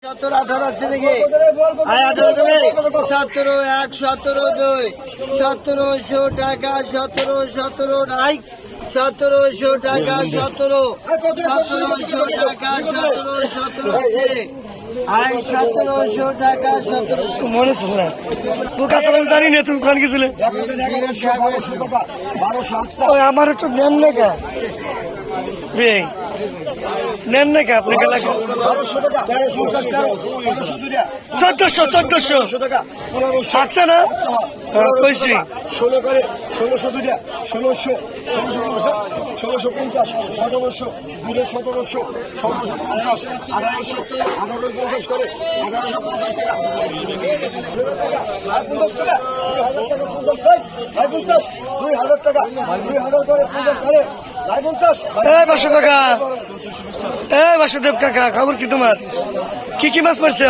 17 18 আছে নাকি? 18 তুমি 17 1 17 2 1700 টাকা 17 নাই 1700 টাকা 17 1700 টাকা 17 আছে আই 1700 টাকা 17 মনে ছিল না তোর কাছে আমি জানি না তুমি কোন গেছিলে ওই আমার একটু নেন না কে রে নেন না কে আপনি গেলা 1400 থাকছে না কইছি 16 করে 1600 দুইটা 1600 1650 1700 দুইটা 1700 1850 করে 1850 টাকা 2000 করে 50 করে 50 এই 500 টাকা এই বাসুদেব কাকা খবর কি তোমার কি কি মাছ মারছে